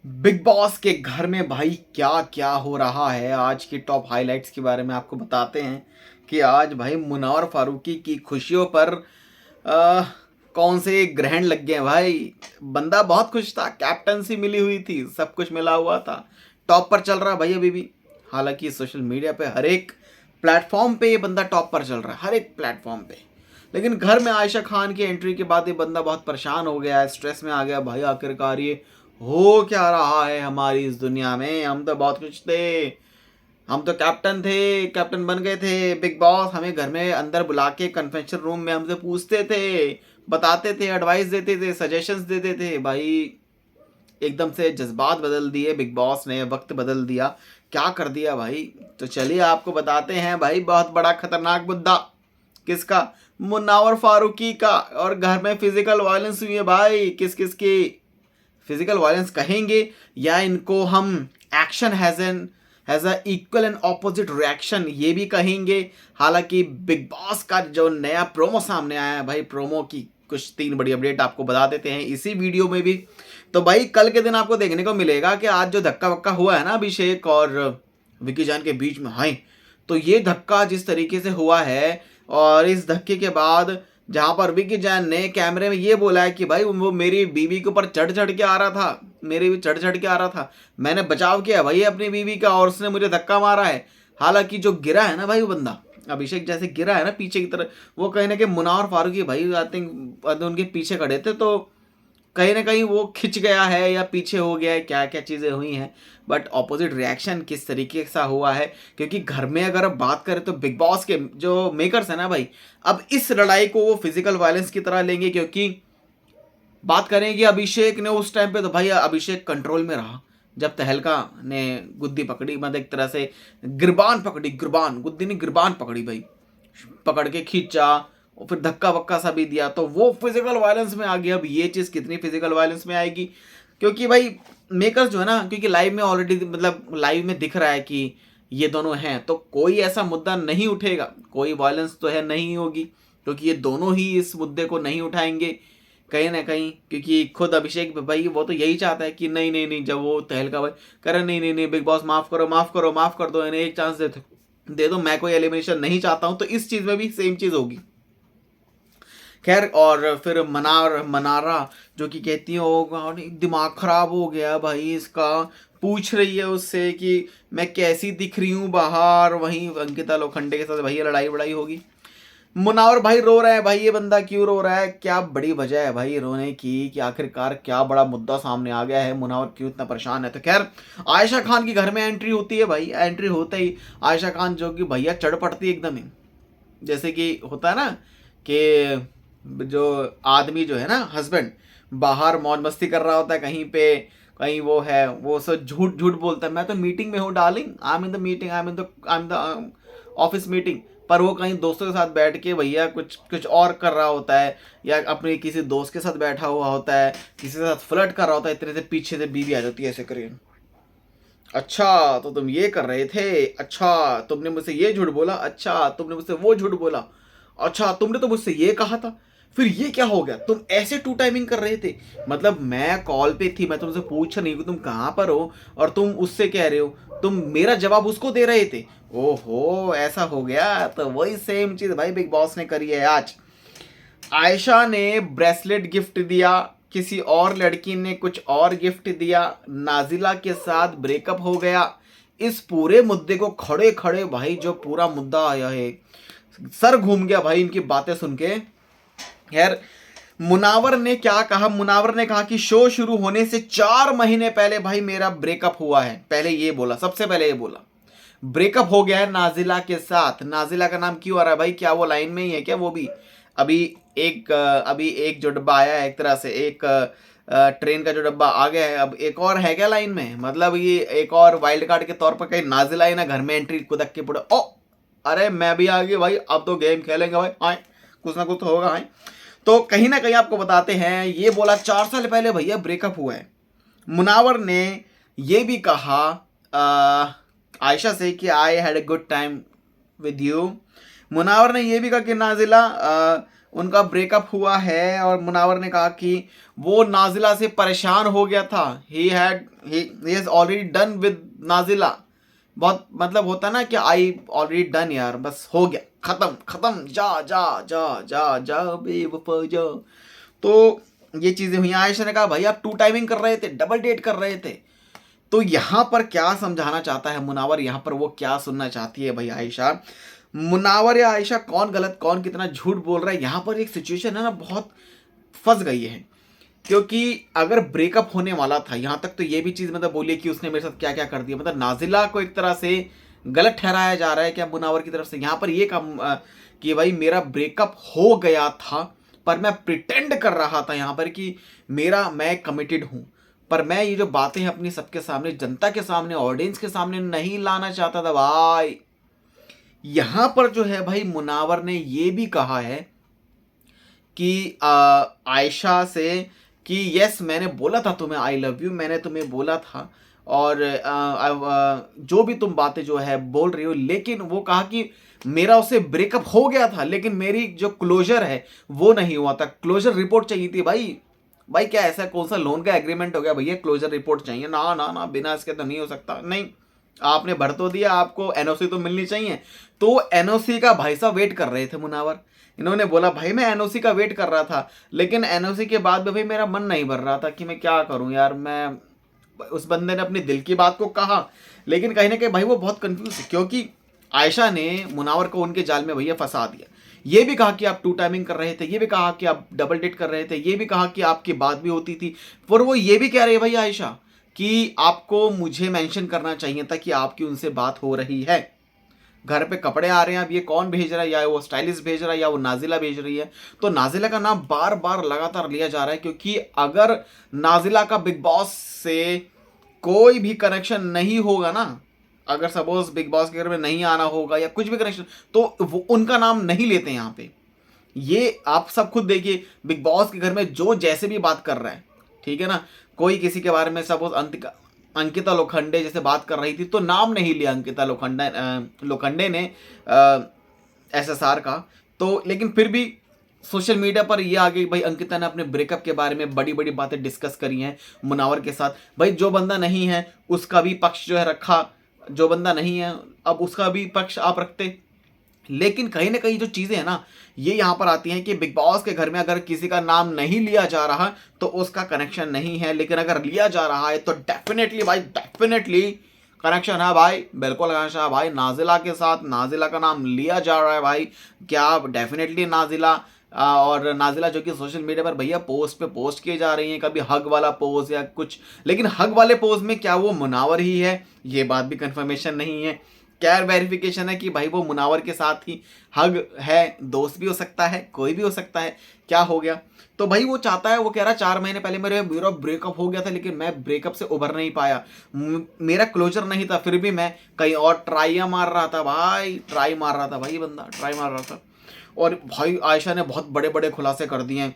Big boss के घर में भाई क्या क्या हो रहा है। आज की टॉप हाइलाइट्स के बारे में आपको बताते हैं कि आज भाई मुनव्वर फारूकी की खुशियों पर आ, कौन से ग्रहण लग गए भाई। बंदा बहुत खुश था, कैप्टनसी मिली हुई थी, सब कुछ मिला हुआ था, टॉप पर चल रहा भाई अभी भी। हालांकि सोशल मीडिया पे हर एक प्लेटफॉर्म पे ये बंदा टॉप पर चल रहा है, हर एक प्लेटफॉर्म पे। लेकिन घर में आयशा खान की एंट्री के बाद ये बंदा बहुत परेशान हो गया है, स्ट्रेस में आ गया भाई। आखिरकार ये हो क्या रहा है हमारी इस दुनिया में। हम तो बहुत खुश थे, हम तो कैप्टन थे, कैप्टन बन गए थे। बिग बॉस हमें घर में अंदर बुला के कन्वेंशन रूम में हमसे पूछते थे, बताते थे, एडवाइस देते थे, सजेशंस देते थे भाई। एकदम से जज्बात बदल दिए बिग बॉस ने, वक्त बदल दिया, क्या कर दिया भाई। तो चलिए आपको बताते हैं भाई, बहुत बड़ा खतरनाक मुद्दा। किसका? मुन्नावर फारूकी का। और घर में फिजिकल वायलेंस हुई है भाई। किस किस की फिजिकल वायलेंस कहेंगे या इनको हम action has a equal and opposite reaction ये भी कहेंगे। हालांकि बिग बॉस का जो नया प्रोमो सामने आया है भाई, प्रोमो की कुछ 3 बड़ी अपडेट आपको बता देते हैं इसी वीडियो में भी। तो भाई कल के दिन आपको देखने को मिलेगा कि आज जो धक्का वक्का हुआ है ना अभिषेक और विकी जान के बीच में, हाय, तो ये धक्का जिस तरीके से हुआ है, और इस धक्के के बाद जहां पर विकी जैन ने कैमरे में ये बोला है कि भाई वो मेरी बीवी के ऊपर चढ़ चढ़ के आ रहा था, मेरी भी चढ़ चढ़ के आ रहा था, मैंने बचाव किया भाई अपनी बीवी का और उसने मुझे धक्का मारा है। हालांकि जो गिरा है ना भाई वो बंदा अभिषेक जैसे गिरा है ना पीछे की तरफ, वो कहीं ना कहीं मुनव्वर फारूकी भाई आई थिंक उनके पीछे खड़े थे, तो कहीं ना कहीं वो खिंच गया है या पीछे हो गया है, क्या क्या चीज़ें हुई हैं। बट ऑपोजिट रिएक्शन किस तरीके से हुआ है, क्योंकि घर में अगर अब बात करें तो बिग बॉस के जो मेकर्स हैं ना भाई, अब इस लड़ाई को वो फिजिकल वायलेंस की तरह लेंगे। क्योंकि बात करें कि अभिषेक ने उस टाइम पे, तो भाई अभिषेक कंट्रोल में रहा जब तहलका ने गुद्दी पकड़ी, मतलब एक तरह से गिरबान पकड़ी, गिरबान गुद्दी ने गिरबान पकड़ी भाई, पकड़ के खींचा और फिर धक्का वक्का सा भी दिया, तो वो फिजिकल वायलेंस में आ गया। अब ये चीज़ कितनी फिजिकल वायलेंस में आएगी, क्योंकि भाई मेकर्स जो है ना, क्योंकि लाइव में ऑलरेडी मतलब लाइव में दिख रहा है कि ये दोनों हैं, तो कोई ऐसा मुद्दा नहीं उठेगा, कोई वायलेंस तो है नहीं होगी, क्योंकि ये दोनों ही इस मुद्दे को नहीं उठाएंगे कहीं ना कहीं। क्योंकि खुद अभिषेक भाई वो तो यही चाहता है कि नहीं नहीं नहीं, जब वो तहलका भाई कह रहे नहीं नहीं नहीं बिग बॉस माफ करो, माफ करो, माफ कर दो, इन्हें एक चांस दे दो, मैं कोई एलिमिनेशन नहीं चाहता हूं, तो इस चीज में भी सेम चीज होगी। खैर, और फिर मनारा जो कि कहती है होगा दिमाग खराब हो गया भाई इसका, पूछ रही है उससे कि मैं कैसी दिख रही हूँ बाहर, वहीं अंकिता लोखंडे के साथ भैया लड़ाई बड़ाई होगी। मुनावर भाई रो रहा है भाई, ये बंदा क्यों रो रहा है, क्या बड़ी वजह है भाई रोने की, कि आखिरकार क्या बड़ा मुद्दा सामने आ गया है, मुनावर क्यों इतना परेशान है। तो खैर, आयशा खान की घर में एंट्री होती है भाई। एंट्री होते ही आयशा खान जो कि भैया चढ़ पड़ती है एकदम ही, जैसे कि होता है ना कि जो आदमी जो है ना हस्बैंड बाहर मौज मस्ती कर रहा होता है कहीं पे, कहीं वो है, वो सब झूठ झूठ बोलता है, मैं तो मीटिंग में हूँ darling, I am in the meeting, I am the office meeting, पर वो कहीं दोस्तों के साथ बैठ के भैया कुछ कुछ और कर रहा होता है, या अपने किसी दोस्त के साथ बैठा हुआ होता है, किसी के साथ फ्लर्ट कर रहा होता है, इतने से पीछे से बीवी आ जाती है ऐसे करिए, अच्छा तो तुम ये कर रहे थे, अच्छा तुमने मुझसे ये झूठ बोला, अच्छा तुमने मुझसे वो झूठ बोला, अच्छा तुमने तो मुझसे ये कहा था, फिर ये क्या हो गया, तुम ऐसे टू टाइमिंग कर रहे थे, मतलब मैं कॉल पे थी, मैं तुमसे पूछ रही हूँ तुम कहाँ पर हो, और तुम उससे कह रहे हो, तुम मेरा जवाब उसको दे रहे थे, ओहो ऐसा हो गया। तो वही सेम चीज भाई बिग बॉस ने करी है आज। आयशा ने ब्रेसलेट गिफ्ट दिया, किसी और लड़की ने कुछ और गिफ्ट दिया, नाजिला के साथ ब्रेकअप हो गया। इस पूरे मुद्दे को खड़े खड़े भाई जो पूरा मुद्दा आया है, सर घूम गया भाई इनकी बातें सुन के। खैर, मुनावर ने क्या कहा, मुनावर ने कहा कि शो शुरू होने से 4 महीने पहले भाई मेरा ब्रेकअप हुआ है। पहले ये बोला, सबसे पहले ये बोला ब्रेकअप हो गया है नाजिला के साथ। नाजिला का नाम क्यों आ रहा है भाई, क्या वो लाइन में ही है क्या वो भी? अभी अभी एक जो डब्बा आया है, एक तरह से एक ट्रेन का जो डब्बा आ गया है, अब एक और है क्या लाइन में, मतलब ये एक और वाइल्ड कार्ड के तौर पर कहीं नाजिला ही ना घर में एंट्री कुदक के पुड़े, ओ अरे मैं भी आ गया भाई, अब तो गेम खेलेंगे भाई, आए कुछ ना कुछ तो होगा। आए तो कहीं ना कहीं आपको बताते हैं, ये बोला 4 साल पहले भैया ब्रेकअप हुआ है। मुनावर ने ये भी कहा आयशा से कि I had a good time with you. Munawar ने यह भी कहा कि नाजिला उनका ब्रेकअप हुआ है और मुनावर ने कहा कि वो नाजिला से परेशान हो गया था। He has already done with Nazila. बहुत मतलब होता ना कि आई ऑलरेडी डन यार, बस हो गया, खत्म खत्म, जा जा जा जा जा बेवफा जा। तो ये चीजें हुई। आयशा ने कहा भाई आप टू टाइमिंग कर रहे थे, डबल डेट कर रहे थे। तो यहाँ पर क्या समझाना चाहता है मुनावर, यहाँ पर वो क्या सुनना चाहती है भाई आयशा? मुनावर या आयशा कौन गलत कौन कितना झूठ बोल रहा है? यहाँ पर एक सिचुएशन है ना, बहुत फंस गई है। क्योंकि अगर ब्रेकअप होने वाला था, यहाँ तक तो ये भी चीज़ मतलब बोलिए कि उसने मेरे साथ क्या क्या कर दिया, मतलब नाजिला को एक तरह से गलत ठहराया जा रहा है क्या मुनावर की तरफ से? यहाँ पर ये काम कि भाई मेरा ब्रेकअप हो गया था पर मैं प्रिटेंड कर रहा था यहाँ पर कि मैं कमिटेड हूँ, पर मैं ये जो बातें हैं अपनी सबके सामने, जनता के सामने, ऑडियंस के सामने नहीं लाना चाहता था भाई। यहां पर जो है भाई मुनावर ने ये भी कहा है कि आयशा से कि यस मैंने बोला था तुम्हें आई लव यू, मैंने तुम्हें बोला था, और जो भी तुम बातें जो है बोल रही हो, लेकिन वो कहा कि मेरा उससे ब्रेकअप हो गया था लेकिन मेरी जो क्लोजर है वो नहीं हुआ था। क्लोजर रिपोर्ट चाहिए थी भाई। भाई क्या ऐसा कौन सा लोन का एग्रीमेंट हो गया भैया क्लोजर रिपोर्ट चाहिए? ना ना ना, बिना इसके तो नहीं हो सकता। नहीं, आपने भर तो दिया, आपको एनओसी तो मिलनी चाहिए। तो एनओसी का भाई साहब वेट कर रहे थे मुनावर। इन्होंने बोला भाई मैं एनओसी का वेट कर रहा था, लेकिन एनओसी के बाद भी भाई मेरा मन नहीं भर रहा था कि मैं क्या करूं यार। मैं उस बंदे ने अपनी दिल की बात को कहा, लेकिन कहीं ना कहीं भाई वो बहुत कंफ्यूज है, क्योंकि आयशा ने मुनावर को उनके जाल में भैया फंसा दिया। ये भी कहा कि आप टू टाइमिंग कर रहे थे, ये भी कहा कि आप डबल डेट कर रहे थे, ये भी कहा कि आपकी बात भी होती थी, पर वो ये भी कह रही है भाई आयशा कि आपको मुझे मेंशन करना चाहिए था कि आपकी उनसे बात हो रही है। घर पे कपड़े आ रहे हैं, अब ये कौन भेज रहा है? या वो स्टाइलिश भेज रहा है या वो नाजिला भेज रही है? तो नाजिला का नाम बार बार लगातार लिया जा रहा है, क्योंकि अगर नाजिला का बिग बॉस से कोई भी कनेक्शन नहीं होगा ना, अगर सपोज बिग बॉस के घर में नहीं आना होगा या कुछ भी कनेक्शन, तो वो उनका नाम नहीं लेते यहाँ पे। ये आप सब खुद देखिए, बिग बॉस के घर में जो जैसे भी बात कर रहा है, ठीक है ना, कोई किसी के बारे में सपोज अंकिता लोखंडे जैसे बात कर रही थी तो नाम नहीं लिया अंकिता लोखंडे ने एसएसआर का। तो लेकिन फिर भी सोशल मीडिया पर ये आ गई भाई, अंकिता ने अपने ब्रेकअप के बारे में बड़ी बड़ी बातें डिस्कस करी हैं मुनावर के साथ। भाई जो बंदा नहीं है उसका भी पक्ष जो है रखा, जो बंदा नहीं है अब उसका भी पक्ष आप रखते। लेकिन कहीं ना कहीं जो चीज़ें हैं ना, ये यहाँ पर आती हैं कि बिग बॉस के घर में अगर किसी का नाम नहीं लिया जा रहा तो उसका कनेक्शन नहीं है, लेकिन अगर लिया जा रहा है तो डेफिनेटली भाई, डेफिनेटली कनेक्शन है भाई, बिल्कुल कनेक्शन है भाई। नाजिला के साथ नाजिला का नाम लिया जा रहा है भाई, क्या डेफिनेटली नाजिला और नाजिला जो कि सोशल मीडिया पर भैया पोस्ट पे पोस्ट किए जा रही हैं, कभी हग वाला पोज या कुछ, लेकिन हग वाले पोज में क्या वो मुनावर ही है, ये बात भी कंफर्मेशन नहीं है। क्या वेरिफिकेशन है कि भाई वो मुनावर के साथ ही हग है? दोस्त भी हो सकता है, कोई भी हो सकता है, क्या हो गया? तो भाई वो चाहता है, वो कह रहा है 4 महीने पहले मेरा ब्रेकअप हो गया था लेकिन मैं ब्रेकअप से उभर नहीं पाया, मेरा क्लोजर नहीं था, फिर भी मैं कहीं और ट्राई मार रहा था भाई, ट्राई मार रहा था भाई, बंदा ट्राई मार रहा था। और भाई आयशा ने बहुत बड़े बड़े खुलासे कर दिए हैं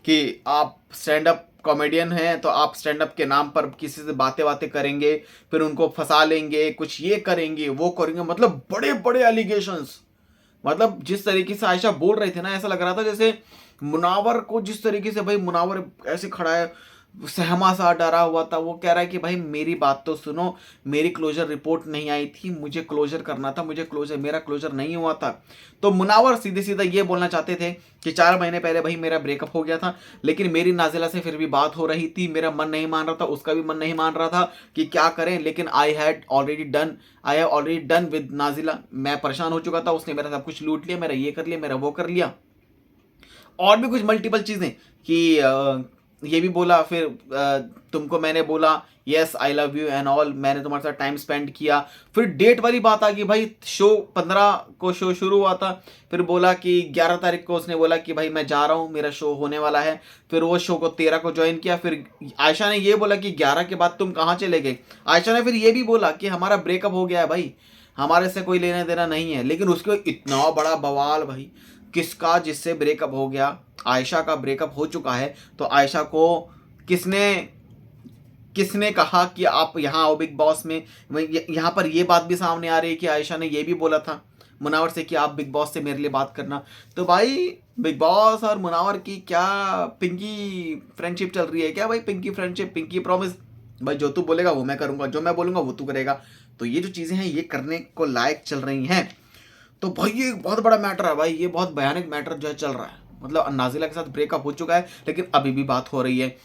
कि आप स्टैंड अप कॉमेडियन हैं तो आप स्टैंड अप के नाम पर किसी से बातें करेंगे, फिर उनको फंसा लेंगे, कुछ ये करेंगे वो करेंगे, मतलब बड़े बड़े एलिगेशंस। मतलब जिस तरीके से आयशा बोल रही थी ना, ऐसा लग रहा था जैसे मुनावर को, जिस तरीके से भाई मुनावर ऐसे खड़ा है सहमा सा डरा हुआ था, वो कह रहा है कि भाई मेरी बात तो सुनो, मेरी क्लोजर रिपोर्ट नहीं आई थी, मुझे क्लोजर करना था, मेरा क्लोजर नहीं हुआ था। तो मुनावर सीधे सीधा ये बोलना चाहते थे कि 4 महीने पहले भाई मेरा ब्रेकअप हो गया था, लेकिन मेरी नाजिला से फिर भी बात हो रही थी, मेरा मन नहीं मान रहा था, उसका भी मन नहीं मान रहा था कि क्या करें, लेकिन I have already done with Nazila. मैं परेशान हो चुका था, उसने मेरा सब कुछ लूट लिया, मेरा ये कर लिया, मेरा वो कर लिया, और भी कुछ मल्टीपल चीज़ें कि ये भी बोला, फिर तुमको मैंने बोला yes I love you and all, मैंने तुम्हारे साथ टाइम स्पेंड किया। फिर डेट वाली बात आ गई भाई, शो 15 को शो शुरू हुआ था, फिर बोला कि 11 तारीख को उसने बोला कि भाई मैं जा रहा हूँ, मेरा शो होने वाला है, फिर वो शो को 13 को ज्वाइन किया। फिर आयशा ने ये बोला कि 11 के बाद तुम कहाँ चले गए? आयशा ने फिर ये भी बोला कि हमारा ब्रेकअप हो गया है भाई, हमारे से कोई लेना देना नहीं है। लेकिन उसके इतना बड़ा बवाल भाई, किसका? जिससे ब्रेकअप हो गया, आयशा का ब्रेकअप हो चुका है, तो आयशा को किसने कहा कि आप यहाँ आओ बिग बॉस में? यहाँ पर ये बात भी सामने आ रही है कि आयशा ने ये भी बोला था मुनावर से कि आप बिग बॉस से मेरे लिए बात करना। तो भाई बिग बॉस और मुनावर की क्या पिंकी फ्रेंडशिप चल रही है क्या भाई? पिंकी फ्रेंडशिप, पिंकी प्रॉमिस, भाई जो तू बोलेगा वो मैं करूंगा, जो मैं बोलूंगा वो तू करेगा। तो ये जो चीजें हैं ये करने को लायक चल रही हैं। तो भाई ये एक बहुत बड़ा मैटर है भाई, ये बहुत भयानक मैटर जो है चल रहा है। मतलब नाजिला के साथ ब्रेकअप हो चुका है लेकिन अभी भी बात हो रही है।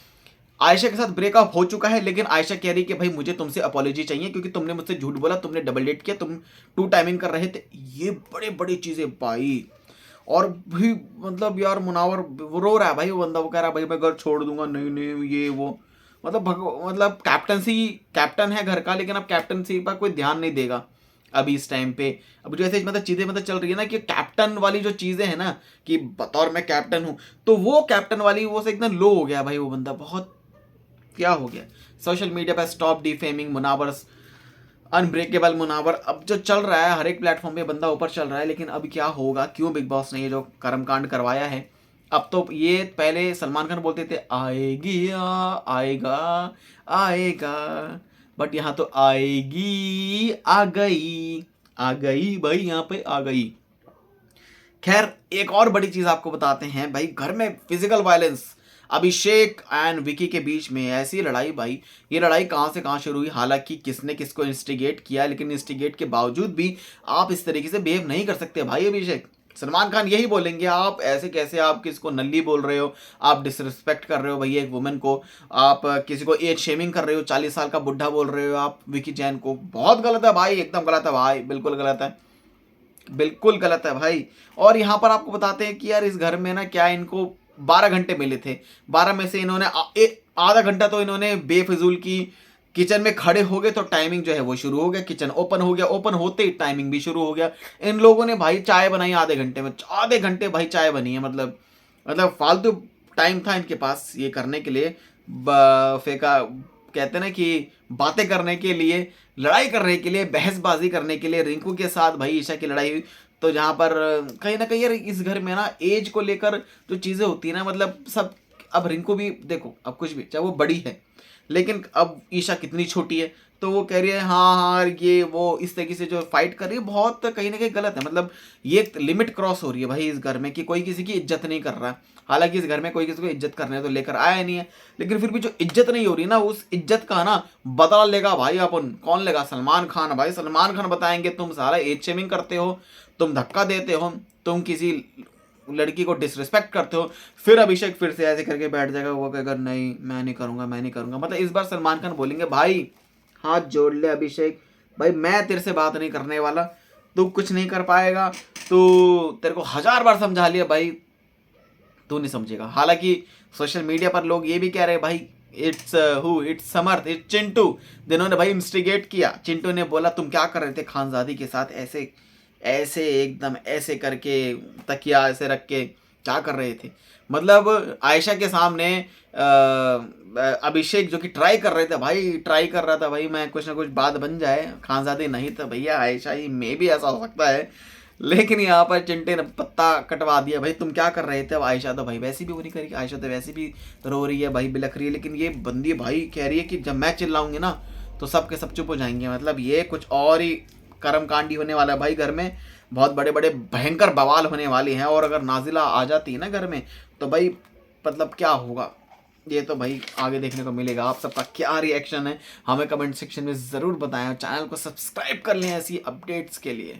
आयशा के साथ ब्रेकअप हो चुका है लेकिन आयशा कह रही है कि भाई मुझे तुमसे अपॉलॉजी चाहिए क्योंकि तुमने मुझसे झूठ बोला, तुमने डबल डेट किया, तुम टू टाइमिंग कर रहे थे। ये बड़े बड़ी चीजें भाई। और भी मतलब यार मुनावर वो रो रहा है भाई, वो बंदा वो कह रहा है भाई मैं घर छोड़ दूंगा, नहीं नहीं ये वो। मतलब मतलब कैप्टनसी, कैप्टन है घर का लेकिन अब कैप्टनसी पर कोई ध्यान नहीं देगा अभी इस टाइम पे। अब जो ऐसे मतलब चीजें मतलब चल रही है ना कि कैप्टन वाली जो चीजें है ना कि बतौर मैं कैप्टन हूं, तो वो कैप्टन वाली वो से एकदम लो हो गया भाई वो बंदा। बहुत क्या हो गया सोशल मीडिया पर, stop defaming Munawar, unbreakable Munawar. अब जो चल रहा है हर एक प्लेटफॉर्म पे बंदा ऊपर चल रहा है, लेकिन अब क्या होगा, क्यों बिग बॉस ने ये जो कर्मकांड करवाया है। अब तो ये पहले सलमान खान बोलते थे आएगी आएगा आएगा, बट यहाँ तो आएगी आ गई भाई, यहाँ पे आ गई। खैर एक और बड़ी चीज आपको बताते हैं भाई, घर में physical violence, Abhishek and Vicky के बीच में ऐसी लड़ाई भाई। ये लड़ाई कहां से कहां शुरू हुई, हालांकि किसने किसको इंस्टिगेट किया, लेकिन इंस्टिगेट के बावजूद भी आप इस तरीके से बिहेव नहीं कर सकते भाई अभिषेक। सलमान खान यही बोलेंगे आप ऐसे कैसे, आप किसको नल्ली बोल रहे हो, आप डिसरिस्पेक्ट कर रहे हो भैया एक वुमेन को, आप किसी को एज शेमिंग कर रहे हो, 40 साल का बुढ़ा बोल रहे हो आप विकी जैन को। बहुत गलत है भाई, एकदम गलत है भाई, बिल्कुल गलत है, बिल्कुल गलत है भाई। और यहाँ पर आपको बताते हैं कि यार इस घर में ना क्या इनको 12 घंटे मिले थे, 12 में से इन्होंने आधा घंटा तो इन्होंने बेफिजूल की किचन में खड़े हो गए, तो टाइमिंग जो है वो शुरू हो गया, किचन ओपन हो गया, ओपन होते ही टाइमिंग भी शुरू हो गया। इन लोगों ने भाई चाय बनाई आधे घंटे में, आधे घंटे भाई चाय बनी है। मतलब फालतू टाइम था इनके पास ये करने के लिए, फेंका कहते ना कि बातें करने के लिए, लड़ाई करने के लिए, बहसबाजी करने के लिए। रिंकू के साथ भाई ईशा की लड़ाई हुई, तो जहाँ पर कहीं ना कहीं यार इस घर में ना एज को लेकर जो चीज़ें होती है ना, मतलब सब, अब रिंकू भी देखो, अब कुछ भी चाहे वो बड़ी है लेकिन अब ईशा कितनी छोटी है, तो वो कह रही है हाँ हाँ ये वो, इस तरीके से जो फाइट कर रही है बहुत कहीं ना कहीं गलत है। मतलब ये एक लिमिट क्रॉस हो रही है भाई इस घर में कि कोई किसी की इज्जत नहीं कर रहा है। हालांकि इस घर में कोई किसी को इज्जत करने तो लेकर आया नहीं है, लेकिन फिर भी जो इज्जत नहीं हो रही ना, उस इज्जत का ना बदला लेगा भाई अपन। कौन लेगा? सलमान खान भाई, सलमान खान बताएंगे तुम सारा एज शेमिंग करते हो, तुम धक्का देते हो, तुम किसी लड़की को डिसरिस्पेक्ट करते हो, फिर अभिषेक फिर से ऐसे करके बैठ जाएगा, वो कहेगा नहीं मैं नहीं करूंगा, मैं नहीं करूंगा। मतलब इस बार सलमान खान बोलेंगे भाई हाथ जोड़ ले अभिषेक, भाई मैं तेरे से बात नहीं करने वाला, तू कुछ नहीं कर पाएगा, तू, तेरे को 1000 बार समझा लिया भाई, तू नहीं समझेगा। हालांकि सोशल मीडिया पर लोग ये भी कह रहे हैं भाई it's it's Samarth, it's Chintu, जिन्होंने भाई इंस्टिगेट किया। चिंटू ने बोला तुम क्या कर रहे थे खानजादी के साथ, ऐसे ऐसे एकदम ऐसे करके तकिया ऐसे रख के क्या कर रहे थे। मतलब आयशा के सामने अभिषेक जो कि ट्राई कर रहे थे भाई, ट्राई कर रहा था भाई मैं कुछ ना कुछ बात बन जाए, खानजादी नहीं था भैया आयशा ही, मे भी ऐसा हो सकता है। लेकिन यहाँ पर चिंटे ने पत्ता कटवा दिया भाई, तुम क्या कर रहे थे। अब आयशा तो भाई वैसे भी वो नहीं करेगी, आयशा तो वैसे भी रो रही है भाई, बिलख रही है, लेकिन ये बंदी भाई कह रही है कि जब मैं चिल्लाऊंगी ना तो सब के सब चुप हो जाएंगे। मतलब ये कुछ और ही कर्मकांडी होने वाला है भाई घर में, बहुत बड़े बड़े भयंकर बवाल होने वाले हैं। और अगर नाजिला आ जाती है ना घर में तो भाई मतलब क्या होगा ये तो भाई आगे देखने को मिलेगा। आप सबका क्या रिएक्शन है हमें कमेंट सेक्शन में ज़रूर बताएं, चैनल को सब्सक्राइब कर लें ऐसी अपडेट्स के लिए।